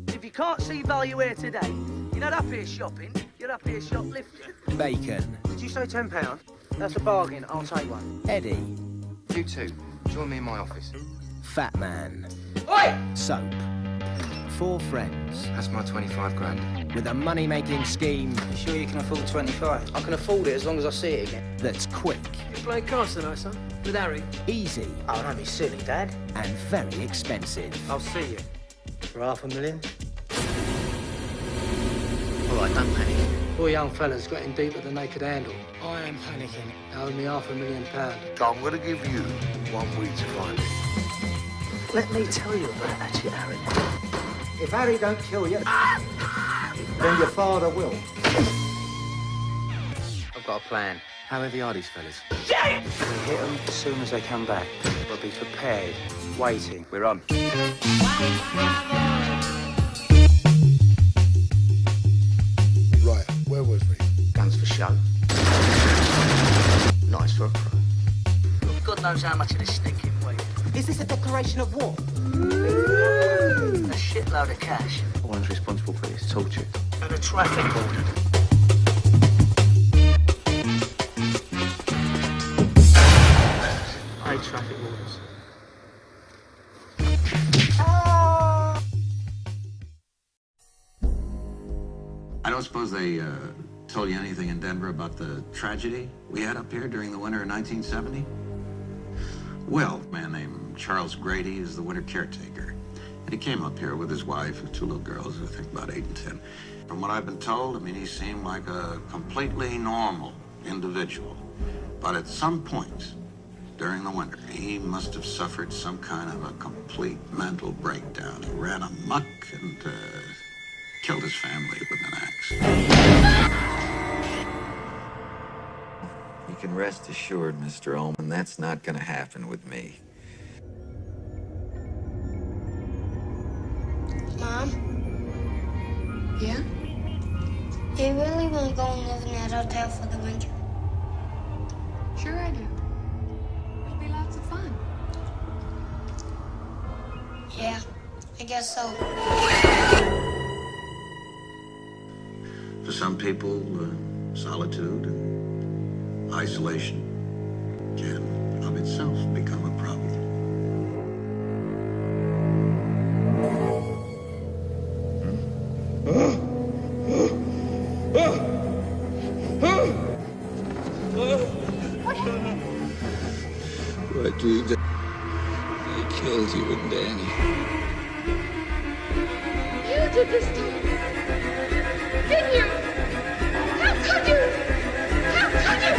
If you can't see value here today, you're not up here shopping, you're up here shoplifting. Bacon. Did you say £10? That's a bargain, I'll take one. Eddie. You two, join me in my office. Fat Man. Oi! Soap. 4 friends. That's my 25 grand. With a money-making scheme You sure you can afford 25? I can afford it as long as I see it again. that's quick, You playing cards tonight, son? With Harry? easy, Oh, don't be silly, Dad. and very expensive. I'll see you. For $500,000? All right, don't panic. 4 young fellas got in deep with the naked handle. I am panicking. They owe me £500,000. I'm going to give you 1 week to find it. Let me tell you about that shit, Harry. If Harry don't kill you, then your father will. I've got a plan. How heavy are these fellas? We hit them as soon as they come back. We'll be prepared, waiting. We're on. Right, where was we? Guns for show. Nice for a pro. God knows how much of this stinking weed. Is this a declaration of war? A shitload of cash. One's responsible for this torture. And a traffic order. Eight traffic orders. I don't suppose they told you anything in Denver about the tragedy we had up here during the winter of 1970? Well, a man named Charles Grady is the winter caretaker. And he came up here with his wife and 2 little girls, I think about 8 and 10. From what I've been told, I mean, he seemed like a completely normal individual. But at some point during the winter, he must have suffered some kind of a complete mental breakdown. He ran amok and killed his family with an axe. You can rest assured, Mr. Ullman, that's not going to happen with me. Mom? Yeah? Do you really want to go and live in that hotel for the winter? Sure I do. It'll be lots of fun. Yeah, I guess so. For some people, solitude and isolation can of itself become a problem. What, dude? They killed you and Danny. You did this to me. Didn't you? How could you? How could you?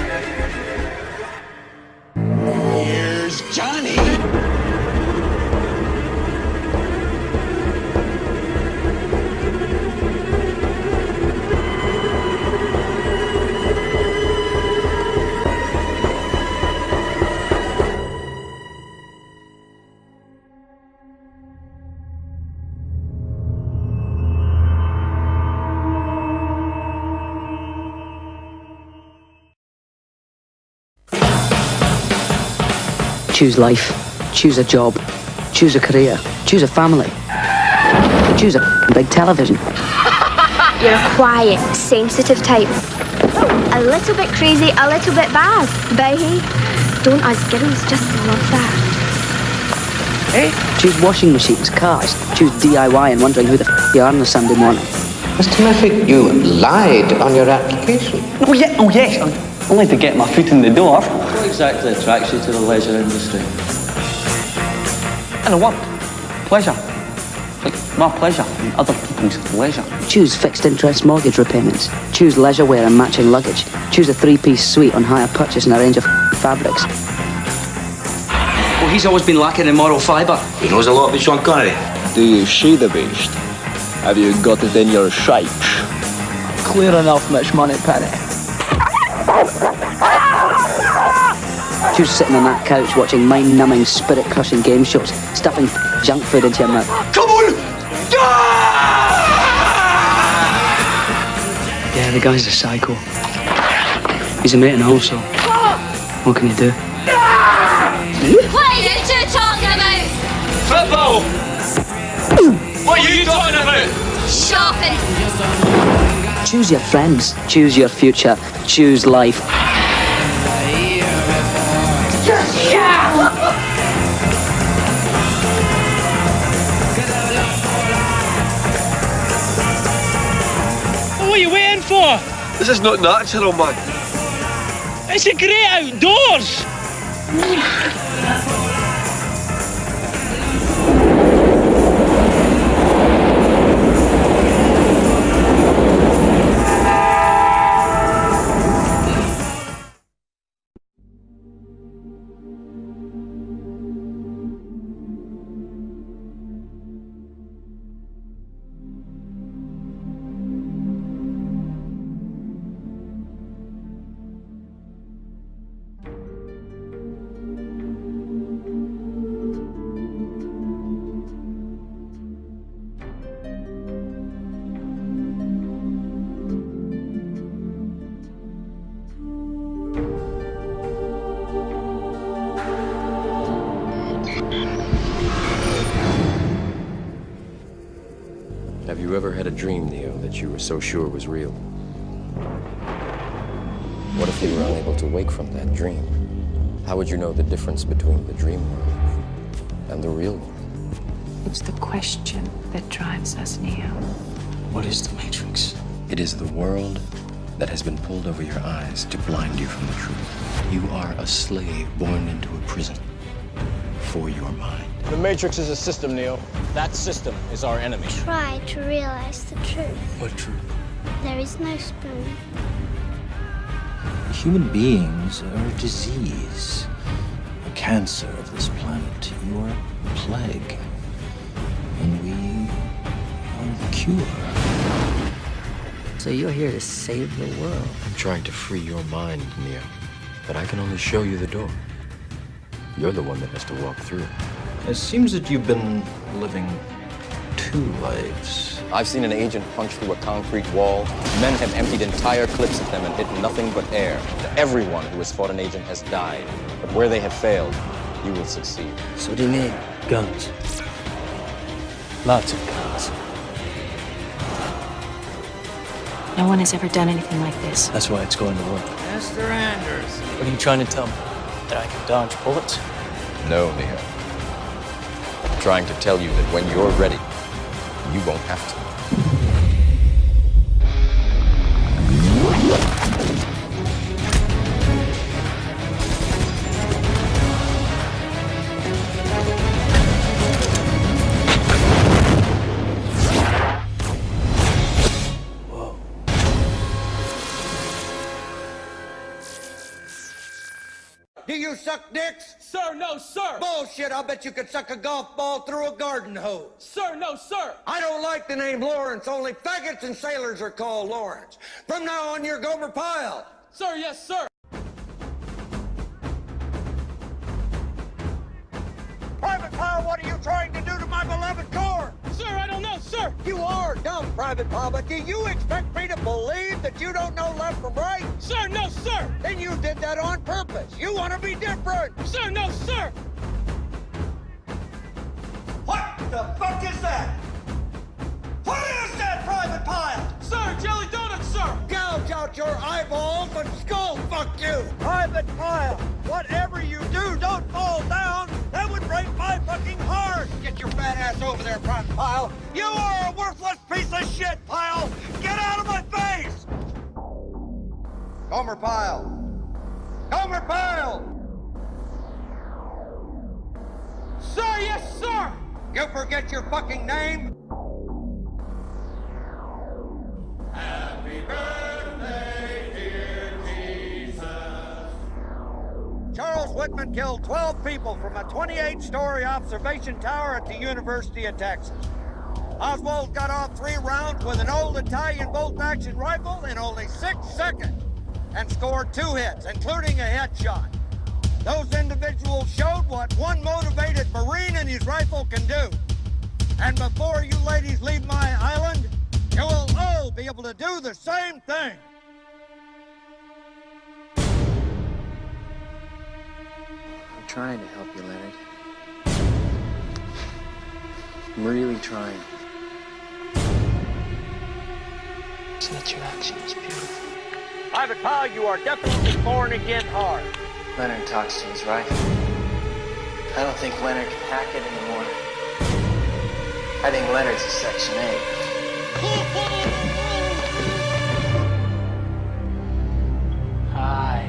Here's Johnny! Choose life. Choose a job. Choose a career. Choose a family. Choose a big television. You're a quiet, sensitive type. A little bit crazy, a little bit bad. But hey, don't us girls just love that? Choose washing machines, cars. Choose DIY and wondering who the you are on a Sunday morning. Mr. Murphy, you lied on your application. Oh yes, only to get my foot in the door. What exactly attracts you to the leisure industry? I know what? Pleasure. Like my pleasure and other people's leisure. Choose fixed interest mortgage repayments. Choose leisure wear and matching luggage. Choose a 3-piece suite on hire purchase and a range of fabrics. Well, he's always been lacking in moral fibre. He knows a lot about Sean Connery. Do you see the beast? Have you got it in your sights? Clear enough, Mitch Moneypenny. Choose sitting on that couch watching mind-numbing, spirit-crushing game shows, stuffing junk food into your mouth. Come on! Yeah, the guy's a psycho. He's a mate also. What can you do? What are you two talking about? Football! laughing. Choose your friends. Choose your future. Choose life. What are you waiting for? This is not natural, man. It's a great outdoors. Have you ever had a dream, Neo, that you were so sure was real? What if you were unable to wake from that dream? How would you know the difference between the dream world and the real world? It's the question that drives us, Neo. What is the Matrix? It is the world that has been pulled over your eyes to blind you from the truth. You are a slave born into a prison for your mind. The Matrix is a system, Neo. That system is our enemy. Try to realize the truth. What truth? There is no spoon. Human beings are a disease, a cancer of this planet. You are a plague, and we are the cure. So you're here to save the world. I'm trying to free your mind, Neo, but I can only show you the door. You're the one that has to walk through. It seems that you've been living two lives. I've seen an agent punch through a concrete wall. Men have emptied entire clips at them and hit nothing but air. Everyone who has fought an agent has died. But where they have failed, you will succeed. So what do you need? Guns. Lots of guns. No one has ever done anything like this. That's why it's going to work. Mr. Anders. What are you trying to tell me? That I can dodge bullets? No, Neo. I'm trying to tell you that when you're ready, you won't have to. Do you suck dicks? Sir, no, sir. Bullshit, I'll bet you could suck a golf ball through a garden hose. Sir, no, sir. I don't like the name Lawrence. Only faggots and sailors are called Lawrence. From now on, you're Gomer Pyle. Sir, yes, sir. Private Pyle, what are you trying to do to my beloved corps? Sir, I don't know, sir. You are dumb, Private Pyle, but do you expect me to believe that you don't know left from right? Sir, no, sir. Then you did that on purpose. You want to be different. Sir, no, sir. What the fuck is that? What is that, Private Pyle? Sir, jelly donuts, sir. Gouge out your eyeballs and skull fuck you. Private Pyle, whatever you do, don't fall down. That would break my fucking heart. Get your fat ass over there, Private Pyle. You are a worthless piece of shit, Pyle. Get out of my face. Gomer Pyle. Gomer Pyle. Sir, yes, sir. You forget your fucking name? Happy birthday, dear Jesus. Charles Whitman killed 12 people from a 28-story observation tower at the University of Texas. Oswald got off 3 rounds with an old Italian bolt-action rifle in only 6 seconds and scored 2 hits, including a headshot. Those individuals showed what one motivated Marine and his rifle can do. And before you ladies leave my island, you will all be able to do the same thing. I'm trying to help you, Leonard. I'm really trying. Such your action is beautiful. Private Powell, you are definitely born again hard. Leonard talks to his rifle. I don't think Leonard can hack it anymore. I think Leonard's a Section 8. Hi.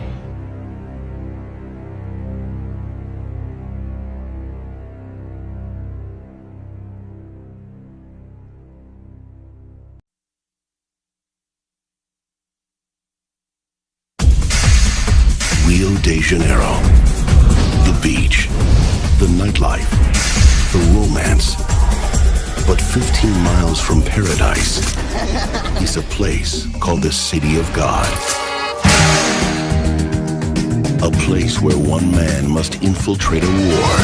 Rio de Janeiro. The beach, the nightlife, the romance. But 15 miles from paradise is a place called the City of God. A place where one man must infiltrate a war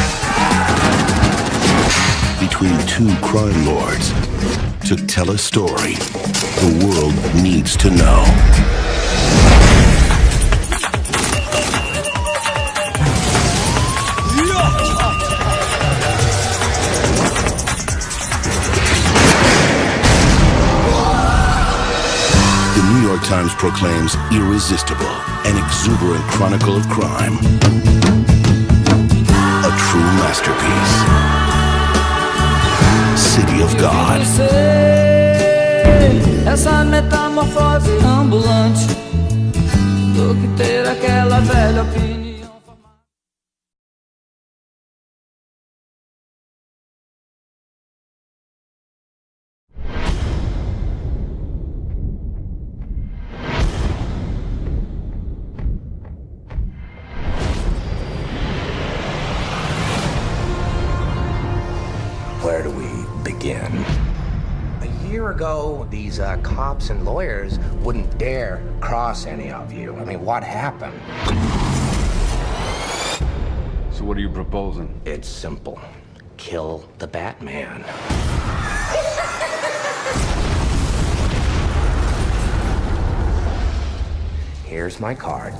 between two crime lords to tell a story the world needs to know. The New York Times proclaims irresistible, an exuberant chronicle of crime. A true masterpiece. City of God. Essa metamorfose ambulante do que ter aquela velha opinião. Where do we begin? A year ago, these cops and lawyers wouldn't dare cross any of you. I mean, what happened? So what are you proposing? It's simple. Kill the Batman. Here's my card.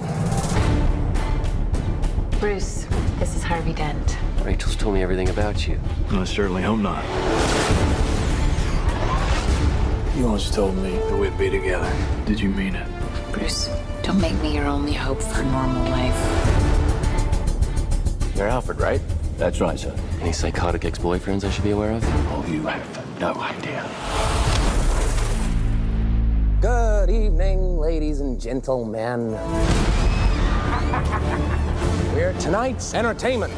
Bruce, this is Harvey Dent. Rachel's told me everything about you. I certainly hope not. You once told me that we'd be together. Did you mean it? Bruce, don't make me your only hope for normal life. You're Alfred, right? That's right, sir. Any psychotic ex-boyfriends I should be aware of? Oh, you have no idea. Good evening, ladies and gentlemen. We're tonight's entertainment.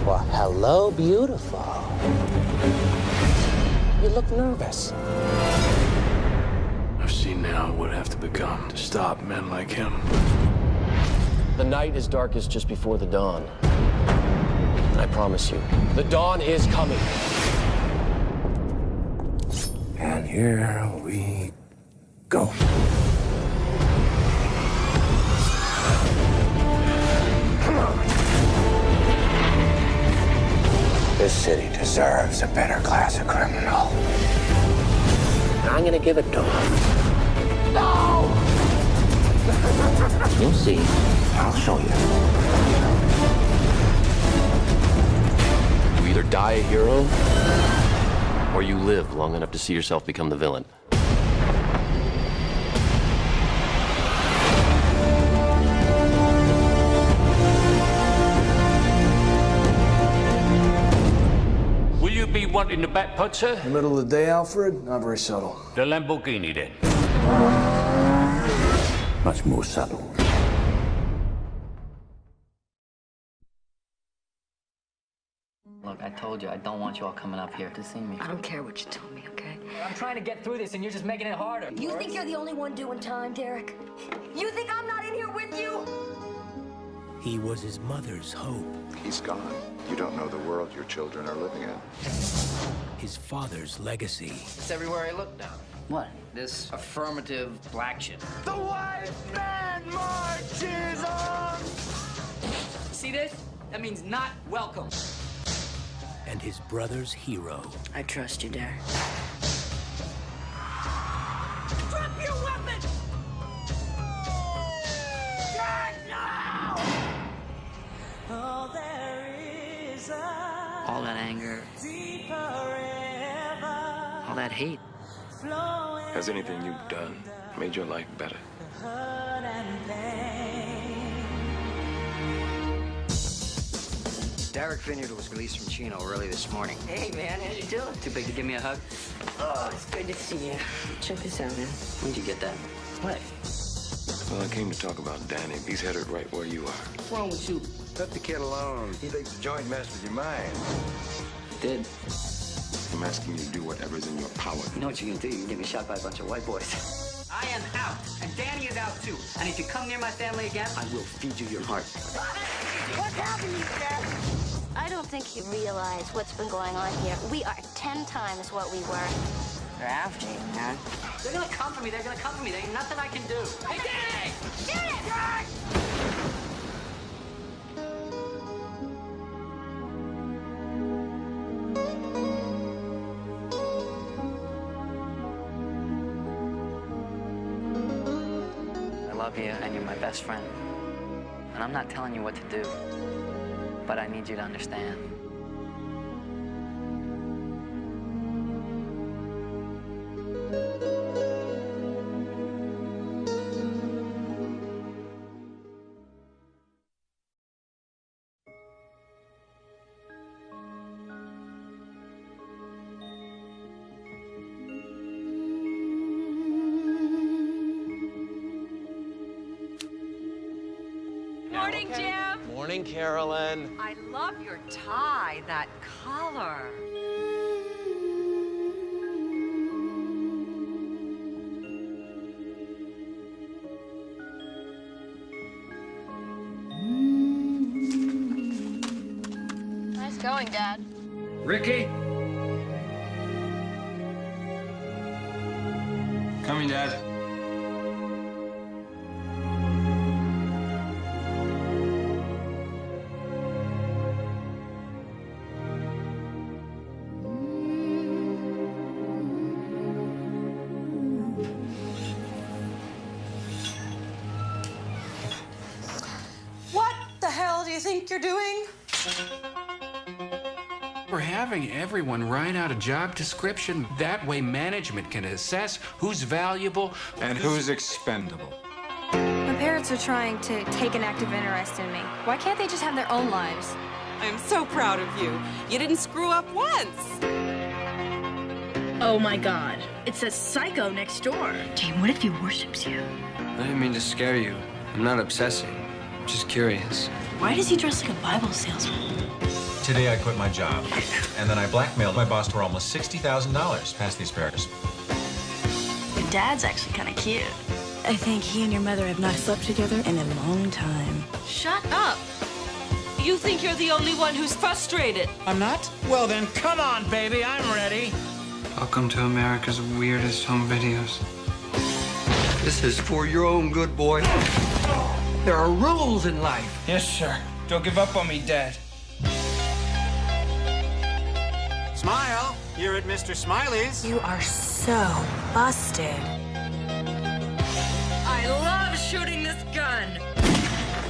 Well, hello, beautiful. You look nervous. I've seen now what it would have to become to stop men like him. The night is darkest just before the dawn. And I promise you, the dawn is coming. And here we go. This city deserves a better class of criminal. And I'm gonna give it to him. No! You'll see. I'll show you. You either die a hero, or you live long enough to see yourself become the villain. Be wanting the back put, sir? In the middle of the day, Alfred? Not very subtle. The Lamborghini, then. Much more subtle. Look, I told you, I don't want you all coming up here to see me. I don't care what you tell me, okay? I'm trying to get through this, and you're just making it harder. You think you're the only one doing time, Derek? You think I'm not in here with you? He was his mother's hope. He's gone. You don't know the world your children are living in. His father's legacy. It's everywhere I look now. What? This affirmative black shit. The white man marches on! See this? That means not welcome. And his brother's hero. I trust you, Derek. Drop your weapon! God, no! All that anger, all that hate, Has anything you've done made your life better? Derek Vineyard was released from Chino early this morning. Hey, man, how you doing? Too big to give me a hug? Oh, it's good to see you. Check this out, man. When'd you get that? What? Well, I came to talk about Danny. He's headed right where you are. What's wrong with you? Let the kid alone. He thinks the joint messed with your mind. Did. I'm asking you to do whatever's in your power. You know what you can do? You can get me shot by a bunch of white boys. I am out, and Danny is out too. And if you come near my family again, I will feed you your heart. What's happening, Dad? I don't think you realize what's been going on here. We are 10 times what we were. They're after you, man. They're gonna come for me. They're gonna come for me. There ain't nothing I can do. Hey, Danny! Shoot it! Right! I love you, and you're my best friend. And I'm not telling you what to do, but I need you to understand. Morning, Jim. Morning, Carolyn. I love your tie, that color. Nice going, Dad. Ricky? Coming, Dad. What the hell do you think you're doing? We're having everyone write out a job description. That way management can assess who's valuable and who's expendable. My parents are trying to take an active interest in me. Why can't they just have their own lives? I'm so proud of you. You didn't screw up once. Oh my God, it's a psycho next door. Gee, what if he worships you? I didn't mean to scare you. I'm not obsessing. I'm just curious. Why does he dress like a Bible salesman? Today I quit my job, and then I blackmailed my boss for almost $60,000 past the asparagus. Your dad's actually kind of cute. I think he and your mother have not slept together in a long time. Shut up. You think you're the only one who's frustrated. I'm not? Well then, come on, baby, I'm ready. Welcome to America's weirdest home videos. This is for your own good, boy. There are rules in life. Yes, sir. Don't give up on me, Dad. Smile, you're at Mr. Smiley's. You are so busted. I love shooting this gun.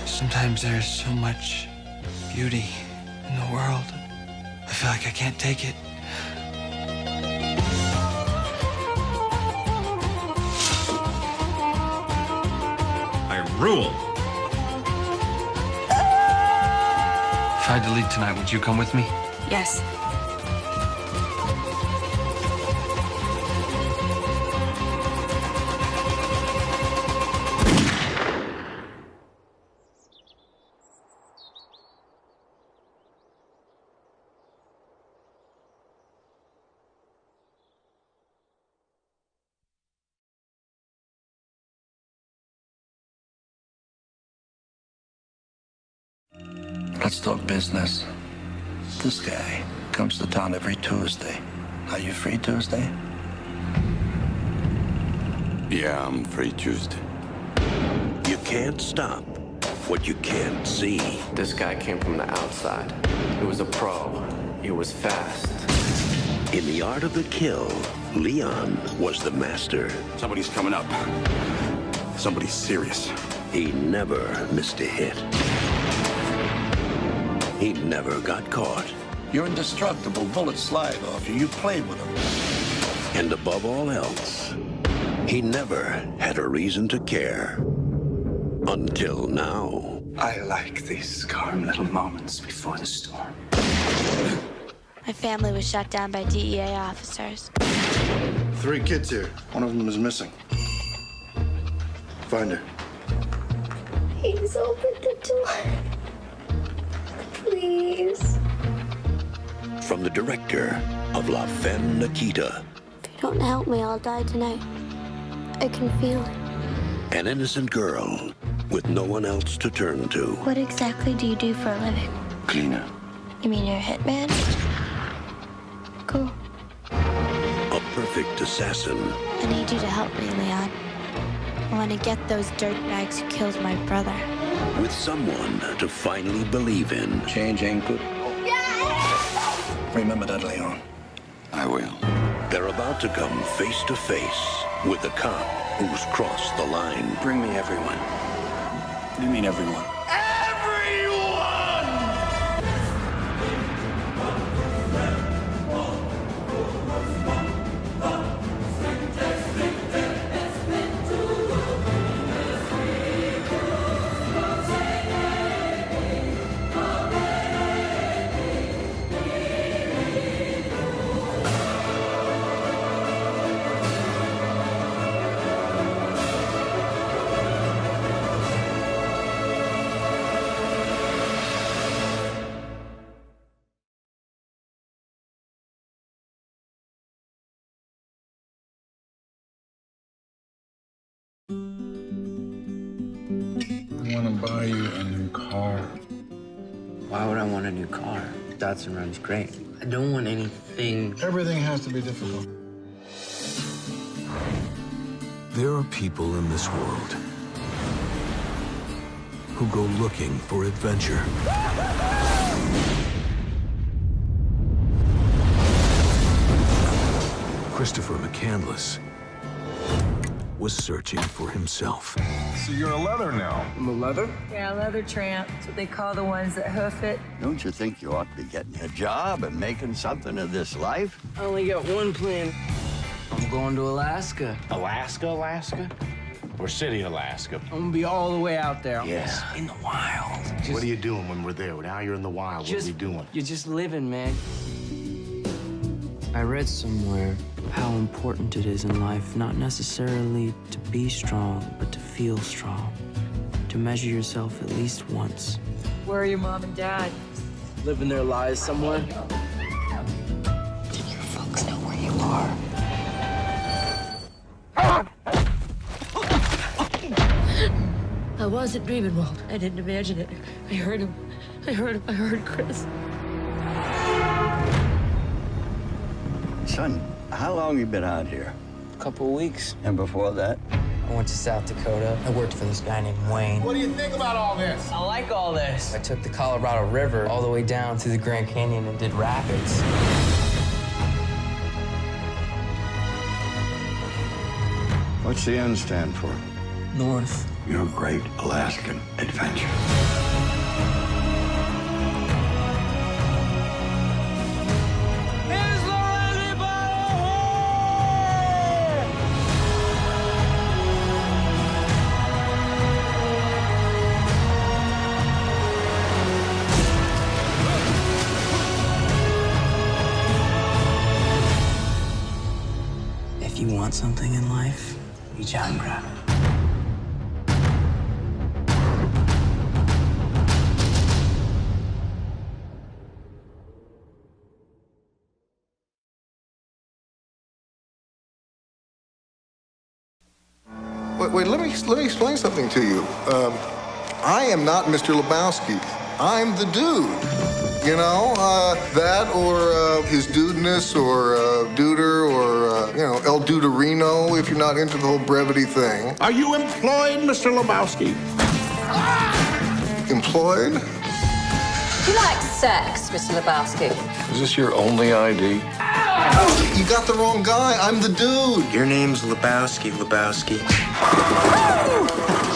Sometimes there's so much beauty in the world. I feel like I can't take it. I rule. If I had to leave tonight, would you come with me? Yes. Let's talk business. This guy comes to town every Tuesday. Are you free Tuesday? Yeah, I'm free Tuesday. You can't stop what you can't see. This guy came from the outside. He was a pro. He was fast. In the art of the kill, Leon was the master. Somebody's coming up. Somebody's serious. He never missed a hit. He never got caught. You're indestructible. Bullets slide off you. You played with him. And above all else, he never had a reason to care. Until now. I like these calm little moments before the storm. My family was shut down by DEA officers. 3 kids here. One of them is missing. Find her. Please open the door. Please. From the director of La Femme Nikita. If you don't help me, I'll die tonight. I can feel it. An innocent girl with no one else to turn to. What exactly do you do for a living? Cleaner. You mean you're a hitman? Cool. A perfect assassin. I need you to help me, Leon. I want to get those dirtbags who killed my brother. With someone to finally believe in. Change ain't good. Remember that, Leon. I will. They're about to come face to face with a cop who's crossed the line. Bring me everyone. You mean everyone? I want to buy you a new car. Why would I want a new car? Datsun runs great. I don't want anything. Everything has to be difficult. There are people in this world who go looking for adventure. Christopher McCandless was searching for himself. So you're a leather now. I'm a leather? Yeah, leather tramp. That's what they call the ones that hoof it. Don't you think you ought to be getting a job and making something of this life? I only got one plan. I'm going to Alaska. Alaska? Or City, Alaska? I'm gonna be all the way out there. Yeah. In the wild. What are you doing when we're there? Now you're in the wild. What are we doing? You're just living, man. I read somewhere how important it is in life not necessarily to be strong, but to feel strong. To measure yourself at least once. Where are your mom and dad? Living their lives somewhere. Do your folks know where you are? I wasn't dreaming, Walt. I didn't imagine it. I heard him. I heard Chris. Son, how long you been out here? A couple of weeks. And before that? I went to South Dakota. I worked for this guy named Wayne. What do you think about all this? I like all this. I took the Colorado River all the way down through the Grand Canyon and did rapids. What's the N stand for? North. Your great Alaskan adventure. If you want something in life, reach out and grab it. Wait, let me explain something to you. I am not Mr. Lebowski. I'm the dude. You know, that or his dudeness or duder or, you know, El Duderino if you're not into the whole brevity thing. Are you employed, Mr. Lebowski? Employed? Do you like sex, Mr. Lebowski? Is this your only ID? You got the wrong guy. I'm the dude. Your name's Lebowski.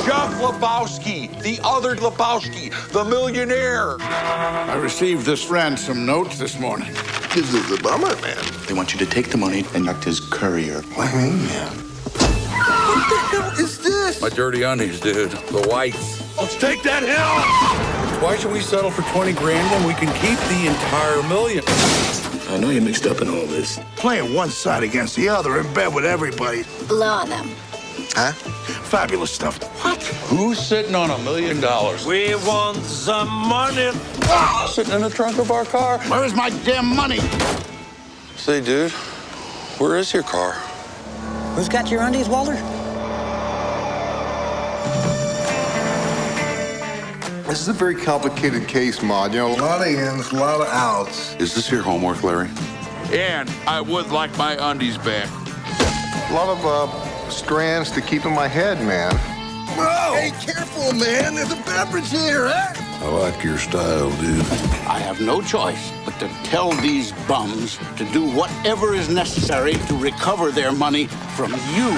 Jeff Lebowski, the other Lebowski, the millionaire. I received this ransom note this morning. This is a bummer, man. They want you to take the money and act as courier. What do you mean, man? What the hell is this? My dirty undies, dude. The whites. Let's take that hill! Why should we settle for 20 grand when we can keep the entire million? I know you're mixed up in all this. Playing one side against the other in bed with everybody. Blow on them. Huh? Fabulous stuff. What? Who's sitting on $1 million? We want some money. Sitting in the trunk of our car. Where's my damn money? Say, dude, where is your car? Who's got your undies, Walter? This is a very complicated case, Maud. You know, a lot of ins, a lot of outs. Is this your homework, Larry? And I would like my undies back. A lot of strands to keep in my head, man. Whoa! Hey, careful, man. There's a beverage here, huh? I like your style, dude. I have no choice but to tell these bums to do whatever is necessary to recover their money from you.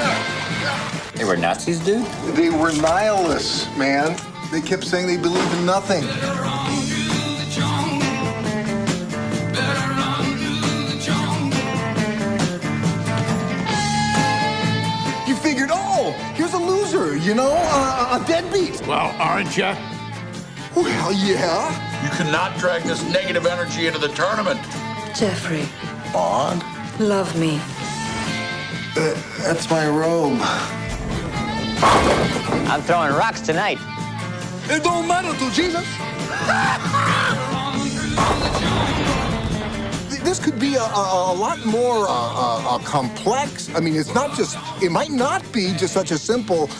They were Nazis, dude? They were nihilists, man. They kept saying they believe in nothing. You figured, oh, here's a loser, you know, a deadbeat. Well, aren't you? Well, yeah. You cannot drag this negative energy into the tournament. Jeffrey, Maud? love me. That's my robe. I'm throwing rocks tonight. It don't matter to Jesus. This could be a lot more complex. I mean, it's not just, it might not be just such a simple,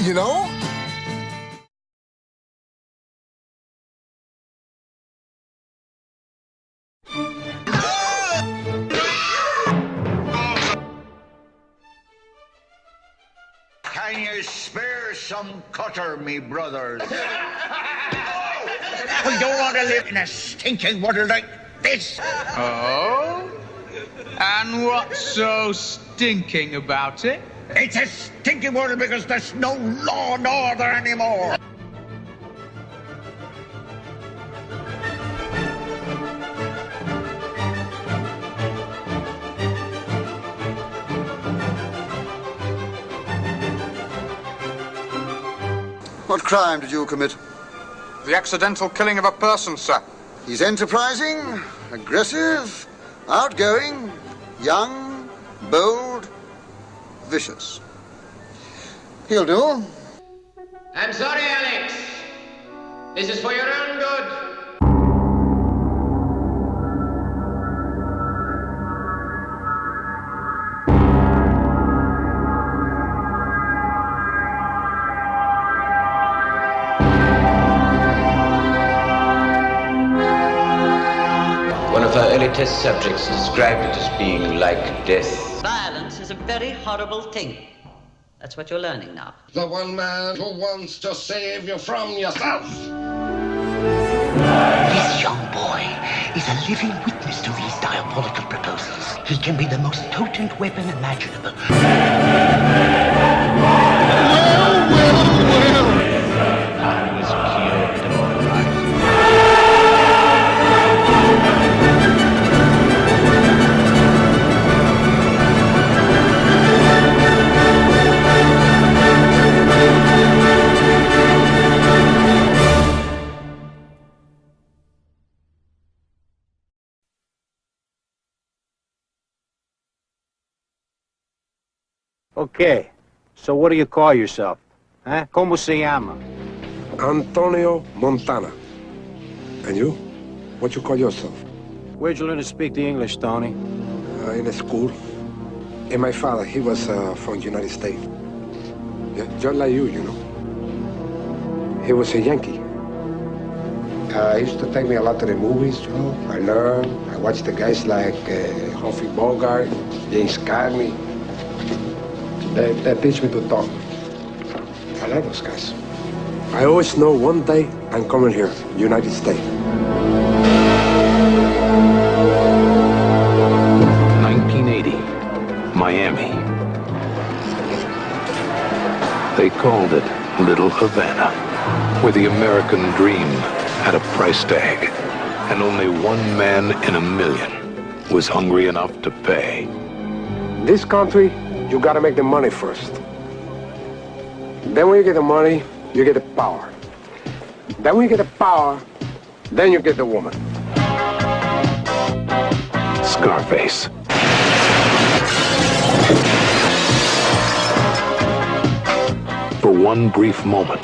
you know? Can you spare some cutter, me brothers? We don't want to live in a stinking world like this. Oh? And what's so stinking about it? It's a stinking world because there's no law and order anymore. What crime did you commit? The accidental killing of a person, sir. He's enterprising, aggressive, outgoing, young, bold, vicious. He'll do. I'm sorry, Alex. This is for your own good. One of her early test subjects described it as being like death. Violence is a very horrible thing. That's what you're learning now. The one man who wants to save you from yourself. This young boy is a living witness to these diabolical proposals. He can be the most potent weapon imaginable. I was cured of all right. Okay, so what do you call yourself? Huh? ¿Cómo se llama? Antonio Montana. And you? What you call yourself? Where'd you learn to speak the English, Tony? In a school. And my father, he was from the United States. Yeah, just like you know. He was a Yankee. He used to take me a lot to the movies, you know. I learned. I watched the guys like Humphrey Bogart, James Cagney. They teach me to talk. I like those guys. I always know one day I'm coming here, United States. 1980, Miami. They called it Little Havana, where the American dream had a price tag. And only one man in a million was hungry enough to pay. This country, you gotta make the money first. Then when you get the money, you get the power. Then when you get the power, then you get the woman. Scarface. For one brief moment,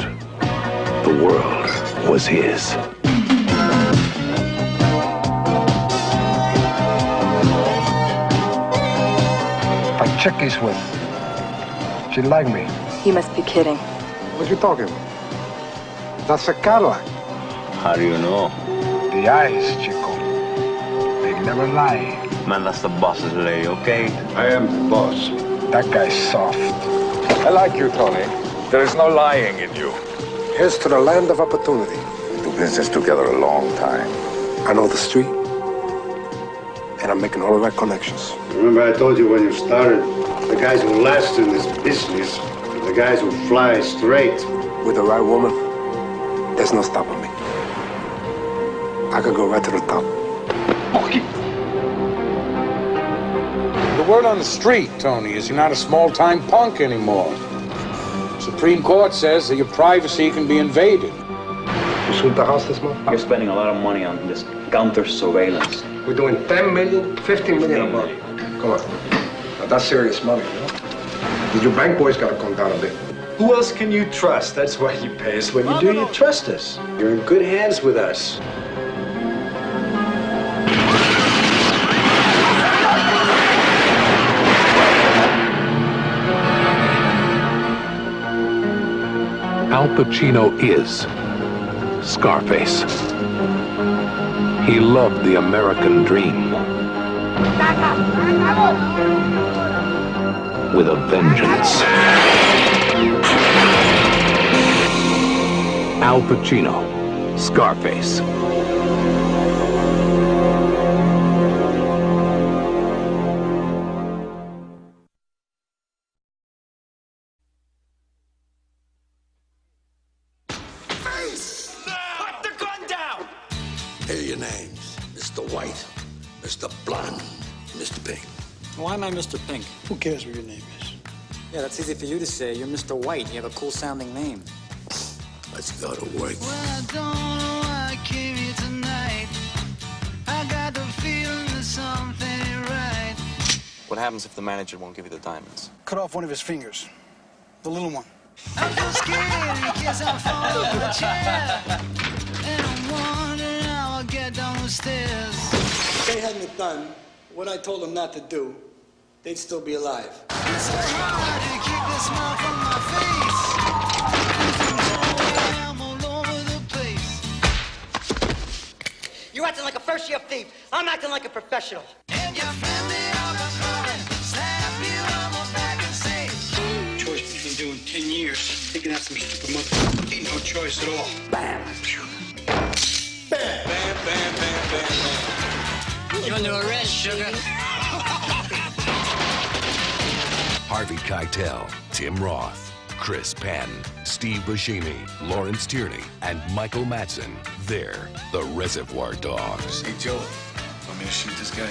the world was his. That chick he's with, she liked me. You must be kidding. What you talking about? That's a Cadillac. How do you know? The eyes, Chico. They never lie. Man, that's the boss's lady, okay? I am the boss. That guy's soft. I like you, Tony. There is no lying in you. Here's to the land of opportunity. We do business together a long time. I know the street, and I'm making all the right connections. Remember I told you when you started, the guys who last in this business, the guys who fly straight. With the right woman, there's no stopping me. I could go right to the top. The word on the street, Tony, is you're not a small-time punk anymore. Supreme Court says that your privacy can be invaded. You sweep the house this month? You're spending a lot of money on this counter-surveillance. We're doing 10 million, 15 million a month. Come on. Now, that's serious money, you know? Your bank boys gotta come down a bit. Who else can you trust? That's why you pay us what you do. You trust us. You're in good hands with us. Al Pacino is Scarface. He loved the American dream with a vengeance. Al Pacino, Scarface. Here are your names. Mr. White, Mr. Blonde, Mr. Pink. Why am I Mr. Pink? Who cares what your name is? Yeah, that's easy for you to say. You're Mr. White. You have a cool-sounding name. Let's go to work. Well, I don't know why I came here tonight. I got the feeling that something ain't right. What happens if the manager won't give you the diamonds? Cut off one of his fingers. The little one. I'm so scared in case I fall off the chair. And I'm wondering how I'll get down the stairs. If they hadn't done what I told them not to do, they'd still be alive. It's so hard to keep the smile from my face. I'm all over the place. You're acting like a first-year thief. I'm acting like a professional. And your friendly overcoming, slap you on the back and say, Choice he's been doing 10 years. He can have some stupid mother. Ain't no choice at all. Bam. Bam, bam, bam, bam, bam, bam. You're under arrest, sugar. Harvey Keitel, Tim Roth, Chris Penn, Steve Buscemi, Lawrence Tierney, and Michael Madsen. They're the Reservoir Dogs. Hey, Joe. Want me to shoot this guy?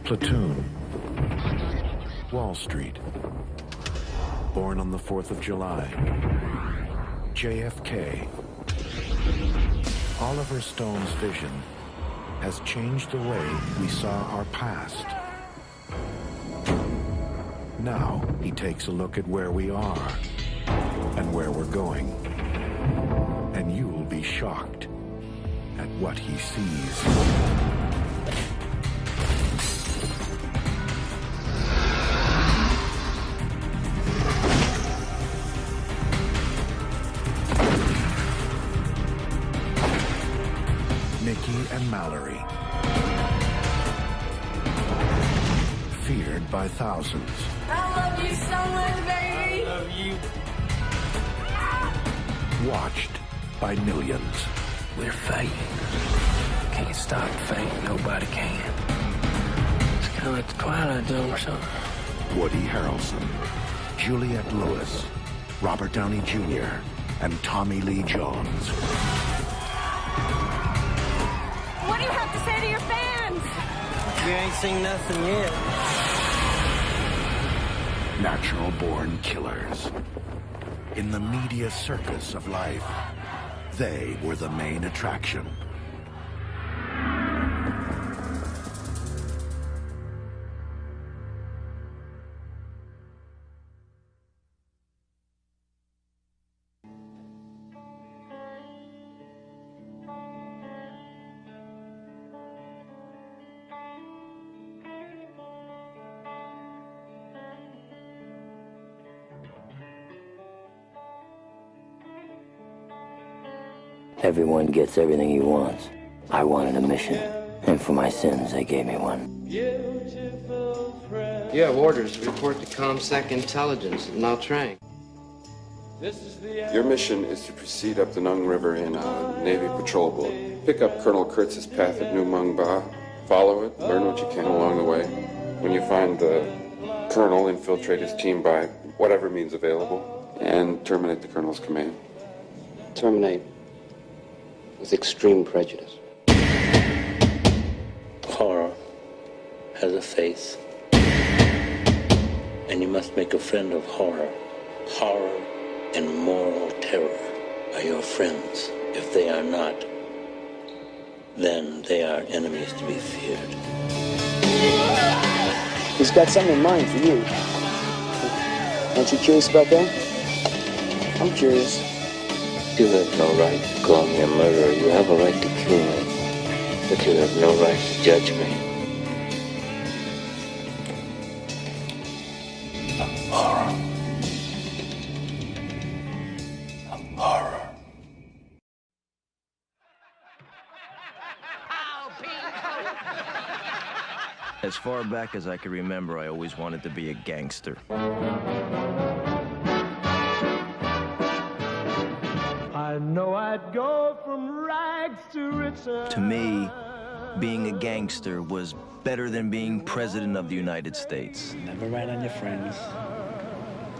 Platoon. Wall Street. Born on the 4th of July. JFK. Oliver Stone's vision has changed the way we saw our past. Now he takes a look at where we are and where we're going. And you will be shocked at what he sees. Mickey and Mallory. Feared by thousands. I love you so much, baby. I love you. Watched by millions. We're fighting. Can't stop fighting. Nobody can. It's kind of like the Twilight Zone or something. Woody Harrelson, Juliette Lewis, Robert Downey Jr., and Tommy Lee Jones. What do you have to say to your fans? You ain't seen nothing yet. Natural-born killers. In the media circus of life, they were the main attraction. Everyone gets everything he wants. I wanted a mission, and for my sins, they gave me one. You have orders. Report to ComSec Intelligence at Nha Trang. Your mission is to proceed up the Nung River in a Navy patrol boat. Pick up Colonel Kurtz's path at New Mung Ba. Follow it. Learn what you can along the way. When you find the colonel, infiltrate his team by whatever means available, and terminate the colonel's command. Terminate with extreme prejudice. Horror has a face, and you must make a friend of horror. Horror and moral terror are your friends. If they are not, then they are enemies to be feared. He's got something in mind for you. Aren't you curious about that? I'm curious. You have no right to call me a murderer. You have a right to kill me, but you have no right to judge me. Horror. Horror. As far back as I can remember, I always wanted to be a gangster. I know I'd go from rags to riches. To me, being a gangster was better than being president of the United States. Never rat on your friends,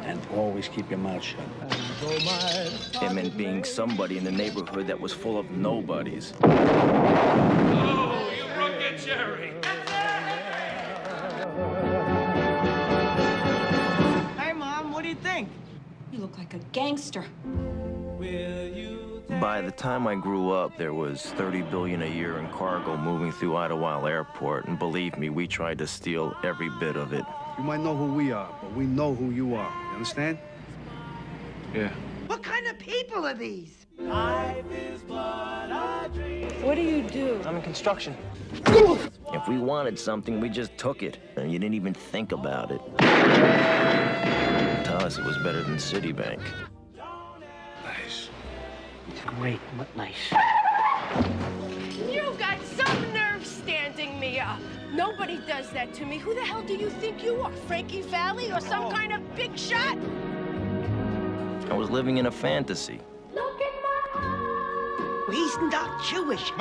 and always keep your mouth shut. It meant being somebody in the neighborhood that was full of nobodies. Oh, you rugged Jerry. Hey, Mom, what do you think? You look like a gangster. By the time I grew up, there was $30 billion a year in cargo moving through Idlewild Airport, and believe me, we tried to steal every bit of it. You might know who we are, but we know who you are. You understand? Yeah. What kind of people are these? What do you do? I'm in construction. If we wanted something, we just took it, and you didn't even think about it. To us, it was better than Citibank. Nice. It's great, but nice. You got some nerve standing me up. Nobody does that to me. Who the hell do you think you are? Frankie Valli or some kind of big shot? I was living in a fantasy. He's not Jewish.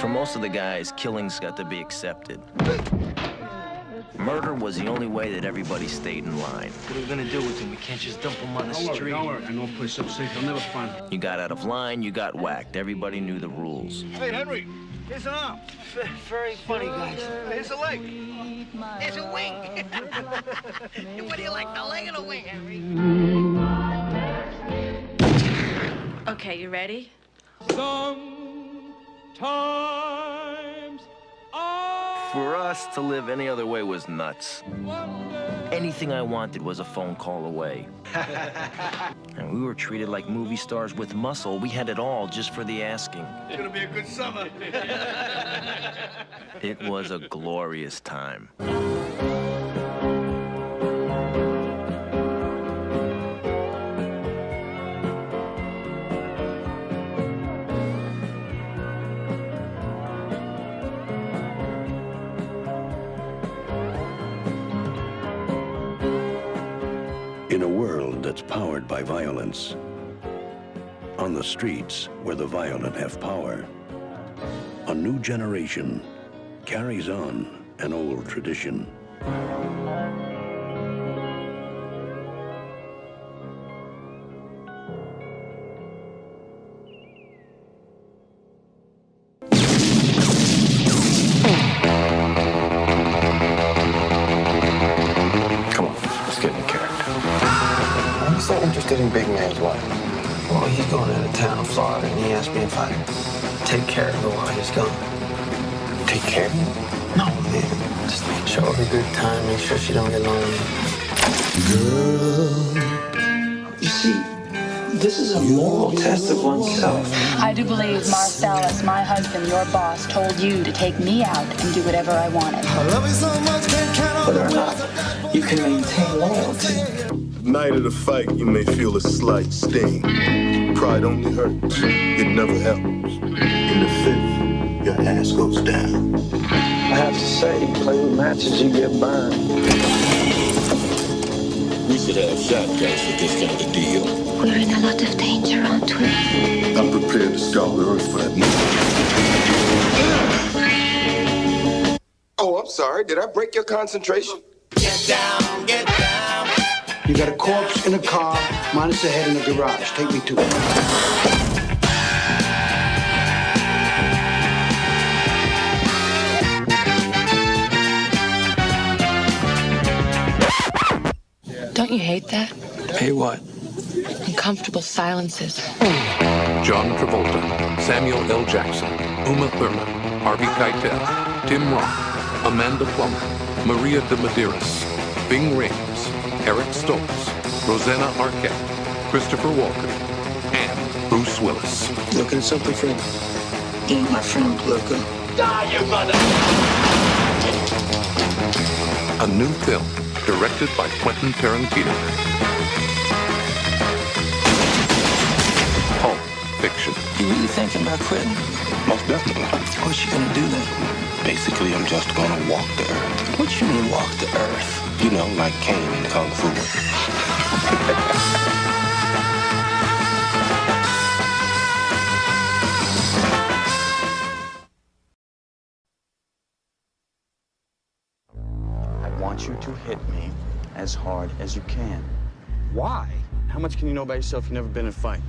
For most of the guys, killings got to be accepted. Murder was the only way that everybody stayed in line. What are we gonna do with him? We can't just dump him on the street. Don't worry. I know a place up safe. They'll never find him. You got out of line, you got whacked. Everybody knew the rules. Hey, Henry. Here's an arm. Very funny, guys. Here's a leg. There's a wing. What do you like, the leg or the wing, Henry? Okay, you ready? Sometimes For us, to live any other way was nuts. Anything I wanted was a phone call away. And we were treated like movie stars with muscle. We had it all just for the asking. It's gonna be a good summer. It was a glorious time. In a world that's powered by violence. On the streets where the violent have power, a new generation carries on an old tradition. Come on, let's get in character. Why are you so interested in Big Man's wife? Well, he's going out of town, Florida, and he asked me if I'd take care of her while he's gone. Take care of him? No, man. Just show her a good time, make sure she don't get lonely. Girl. You see, this is a moral test of oneself. I do believe Marcellus, my husband, your boss, told you to take me out and do whatever I wanted. I love you so much, can't count on Whether or not you can maintain loyalty. Night of the fight, you may feel a slight sting. Pride only hurts, it never helps. In the fifth, your ass goes down. I have to say, you play with matches, you get burned. We should have shotguns for this kind of deal. We're in a lot of danger, aren't we? I'm prepared to scour the earth for that movie. Oh, I'm sorry. Did I break your concentration? Get down, get down. You got a corpse in a car, minus a head in a garage. Take me to it. Don't you hate that? Hey, what? Uncomfortable silences. John Travolta, Samuel L. Jackson, Uma Thurman, Harvey Keitel, Tim Roth, Amanda Plummer, Maria de Medeiros, Bing Rames, Eric Stoltz, Rosanna Arquette, Christopher Walken, and Bruce Willis. Looking at something, friend? Yeah, my friend, Luca. Die, you mother! A new film directed by Quentin Tarantino. Pulp Fiction. You really thinking about quitting? Most definitely. What you gonna do then? Basically, I'm just gonna walk the earth. What you mean walk the earth? You know, like Kane in Kung Fu. I want you to hit me as hard as you can. Why? How much can you know about yourself? You've never been in a fight.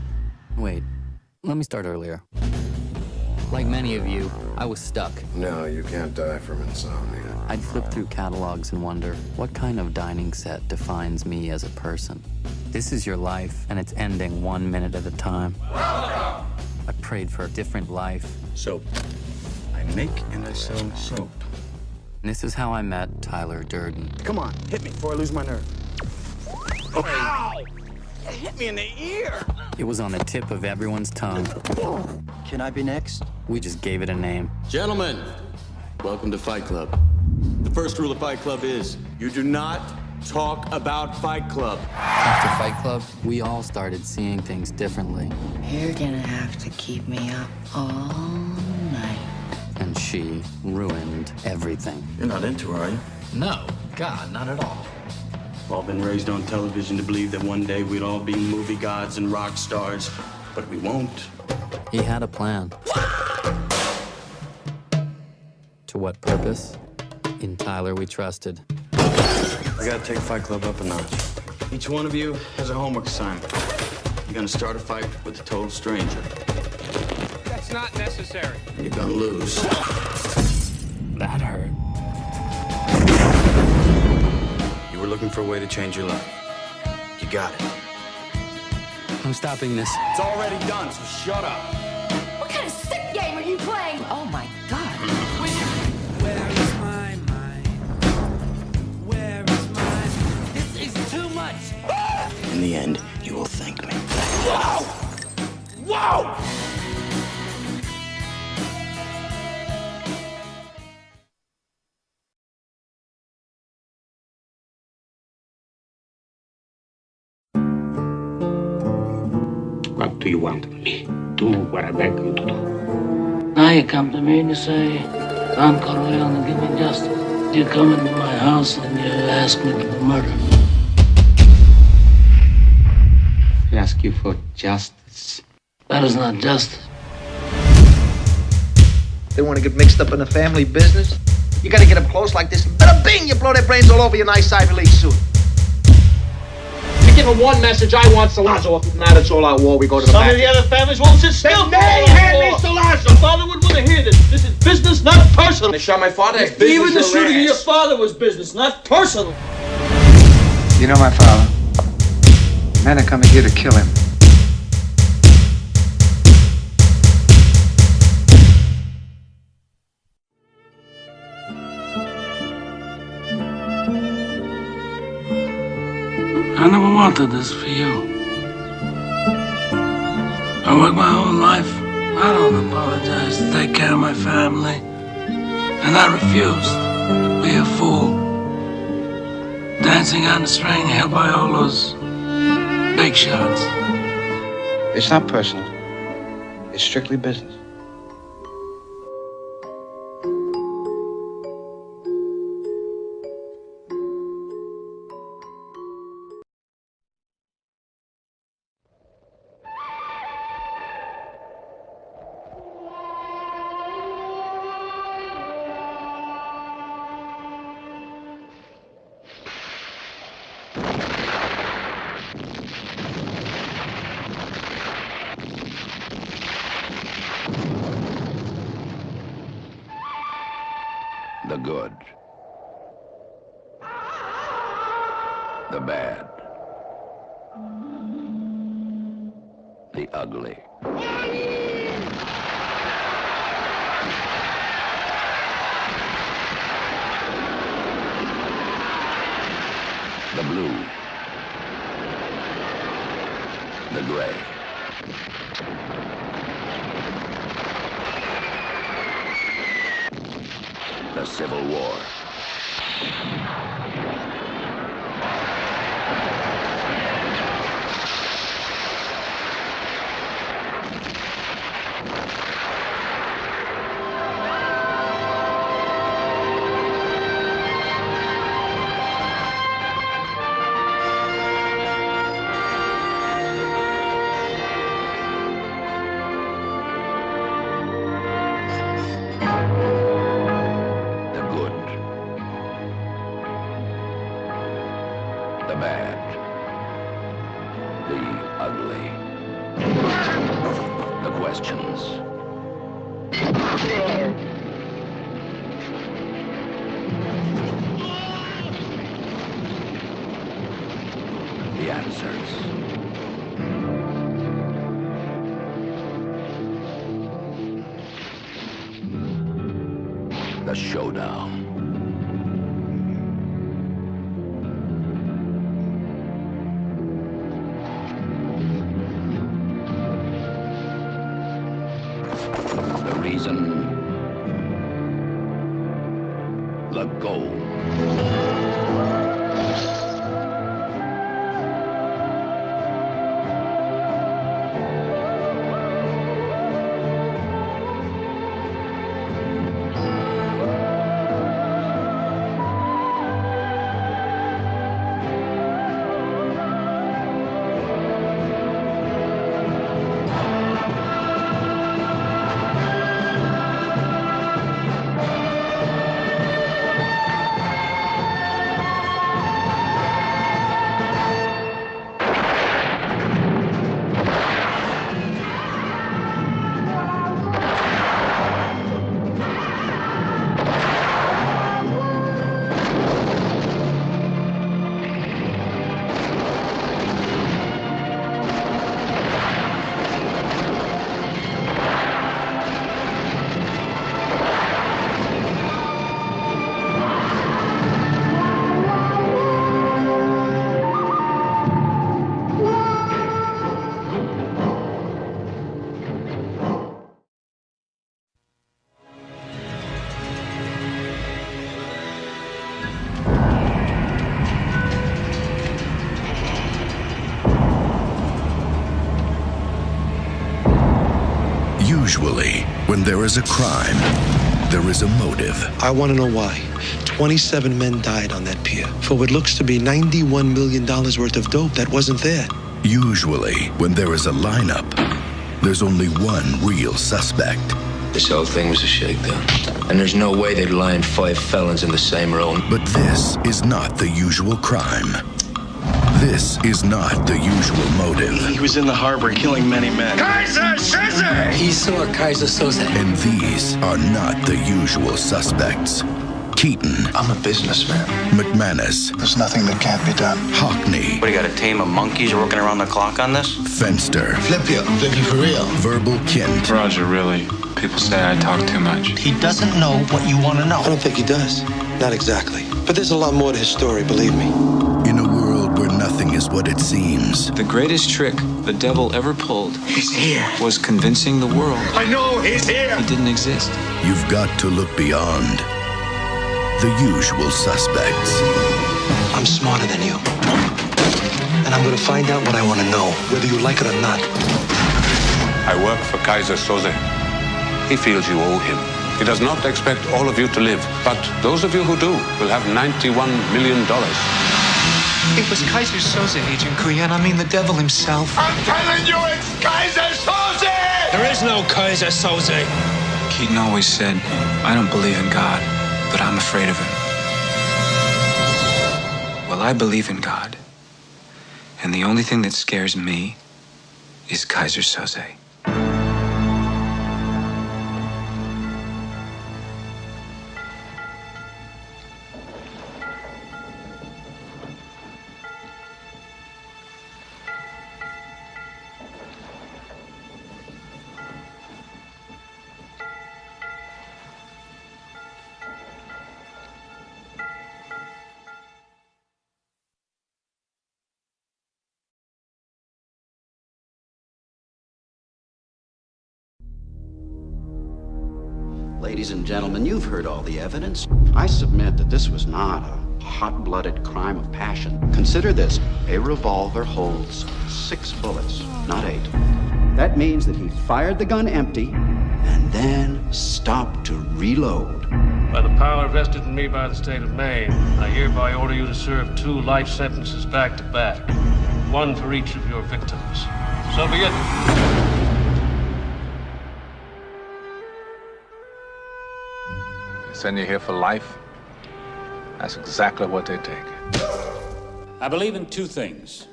Wait, let me start earlier. Like many of you, I was stuck. No, you can't die from insomnia. I'd flip through catalogs and wonder, what kind of dining set defines me as a person? This is your life, and it's ending 1 minute at a time. I prayed for a different life. Soap. I make and I sell soap. And this is how I met Tyler Durden. Come on, hit me before I lose my nerve. Ow! It hit me in the ear! It was on the tip of everyone's tongue. Can I be next? We just gave it a name. Gentlemen, welcome to Fight Club. The first rule of Fight Club is you do not talk about Fight Club. After Fight Club, we all started seeing things differently. You're gonna have to keep me up all night. And she ruined everything. You're not into her, are you? No, God, not at all. We've all been raised on television to believe that one day we'd all be movie gods and rock stars, but we won't. He had a plan. To what purpose? In Tyler we trusted. I gotta take Fight Club up a notch. Each one of you has a homework assignment. You're gonna start a fight with a total stranger. That's not necessary. You're gonna lose. That hurt. You were looking for a way to change your life. You got it. I'm stopping this. It's already done, so shut up. What kind of sick game are you playing? Oh my God. Where is my mind? Where is mine? This is too much. In the end, you will thank me. Whoa! Whoa! What do you want of me? Do what I beg you to do. Now you come to me and you say, Don Corleone, give me justice. You come into my house and you ask me to murder. ask you for justice. That is not justice. They want to get mixed up in the family business. You got to get up close like this. Bada bing! You blow their brains all over your nice Ivy League suit. You give them one message, I want Salazzo. If not, it's all out war. We go to the Some back. of the other families won't sit still. They hand me Salazzo. Father would want to hear this. This is business, not personal. They shot my father. That's Even the business. shooting of your father was business, not personal. You know my father. Men are coming here to kill him. I never wanted this for you. I worked my whole life. I don't apologize to take care of my family. And I refused to be a fool. Dancing on the string held by all those big shots. It's not personal. It's strictly business. The good. The bad. The ugly. The blue. The gray. The Civil War. The bad, the ugly, the questions, the answers. The showdown. The reason, the goal. Usually, when there is a crime, there is a motive. I want to know why. 27 men died on that pier for what looks to be $91 million worth of dope that wasn't there. Usually, when there is a lineup, there's only one real suspect. This whole thing was a shakedown. And there's no way they'd line 5 felons in the same room. But this is not the usual crime. This is not the usual motive. He was in the harbor killing many men. Kaiser Soze! He saw Kaiser Soze. And these are not the usual suspects. Keaton. I'm a businessman. McManus. There's nothing that can't be done. Hockney. What, you got a team of monkeys working around the clock on this? Fenster. Flip you for real. Verbal Kint. Roger, really. People say I talk too much. He doesn't know what you want to know. I don't think he does. Not exactly. But there's a lot more to his story, believe me. In a world where nothing is what it seems. The greatest trick the devil ever pulled was convincing the world. I know he's here. He didn't exist. You've got to look beyond the usual suspects. I'm smarter than you. And I'm going to find out what I want to know, whether you like it or not. I work for Kaiser Soze. He feels you owe him. He does not expect all of you to live, but those of you who do will have $91 million. It was Kaiser Soze, Agent Kuyan. I mean, the devil himself. I'm telling you, it's Kaiser Soze! There is no Kaiser Soze. Keaton always said, I don't believe in God, but I'm afraid of him. Well, I believe in God. And the only thing that scares me is Kaiser Soze. Ladies and gentlemen, you've heard all the evidence. I submit that this was not a hot-blooded crime of passion. Consider this. A revolver holds 6 bullets, not 8. That means that he fired the gun empty and then stopped to reload. By the power vested in me by the state of Maine, I hereby order you to serve 2 life sentences back to back. 1 for each of your victims. So be it. Send you here for life? That's exactly what they take. I believe in 2 things.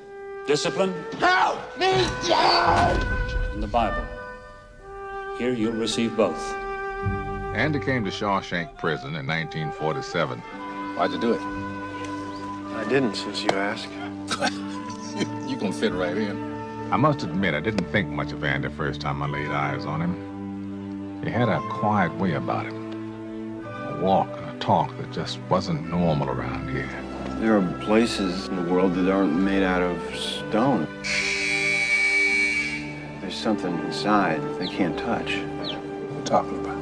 Discipline. Help me, Dad! And the Bible. Here you'll receive both. Andy came to Shawshank Prison in 1947. Why'd you do it? I didn't, since you ask. You can fit right in. I must admit, I didn't think much of Andy first time I laid eyes on him. He had a quiet way about him. A walk and a talk that just wasn't normal around here. There are places in the world that aren't made out of stone. There's something inside they can't touch. What are you talking about?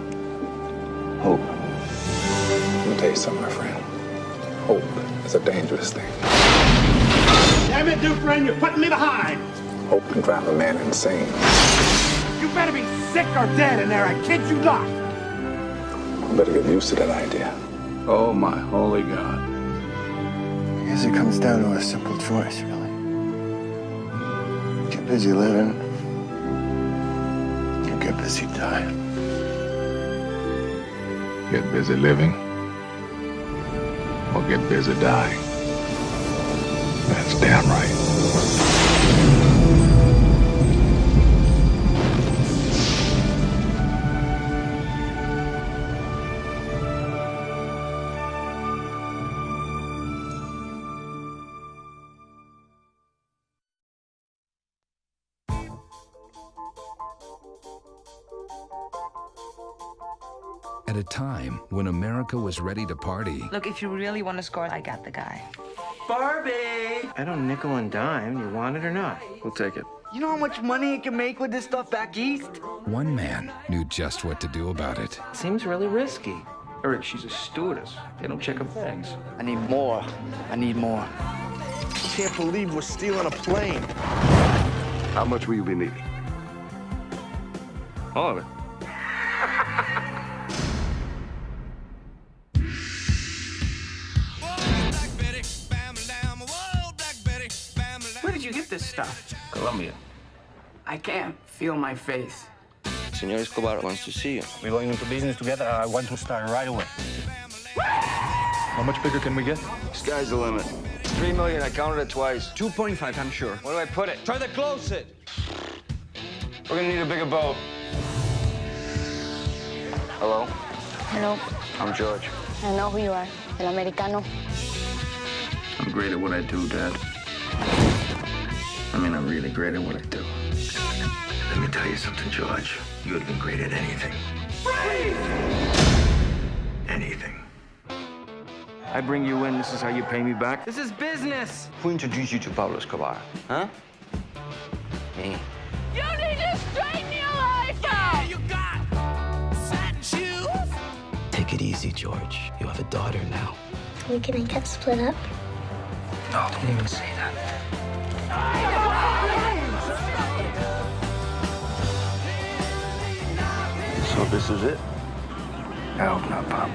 Hope. Let me tell you something, my friend. Hope is a dangerous thing. Damn it, Dufresne, you're putting me behind. Hope can drive a man insane. You better be sick or dead in there, I kid you not. You better get used to that idea. Oh, my holy God. I guess it comes down to a simple choice, really. Get busy living, or get busy dying. Get busy living, or get busy dying. That's damn right. At a time when America was ready to party. Look, if you really want to score, I got the guy. Barbie! I don't nickel and dime. You want it or not? We'll take it. You know how much money you can make with this stuff back east? One man knew just what to do about it. Seems really risky. Eric, she's a stewardess. They don't check her bags. I need more. I need more. I can't believe we're stealing a plane. How much will you be needing? All of it. Where did you get this stuff? Colombia. I can't feel my face. Senor Escobar wants to see you. We're going into business together. I want to start right away. How much bigger can we get? Sky's the limit. 3 million, I counted it twice. 2.5, I'm sure. Where do I put it? Try to close it. We're gonna need a bigger boat. Hello? Hello. I'm George. I know who you are. El Americano. I'm great at what I do, Dad. I mean, I'm really great at what I do. Let me tell you something, George. You have been great at anything. Anything. I bring you in, this is how you pay me back? This is business. Who introduced you to Pablo Escobar? Huh? Me. You need to straighten your life out! You got satin shoes? Take it easy, George. You have a daughter now. Are we gonna get split up? No, don't even say that. So this is it? I hope not, Pop.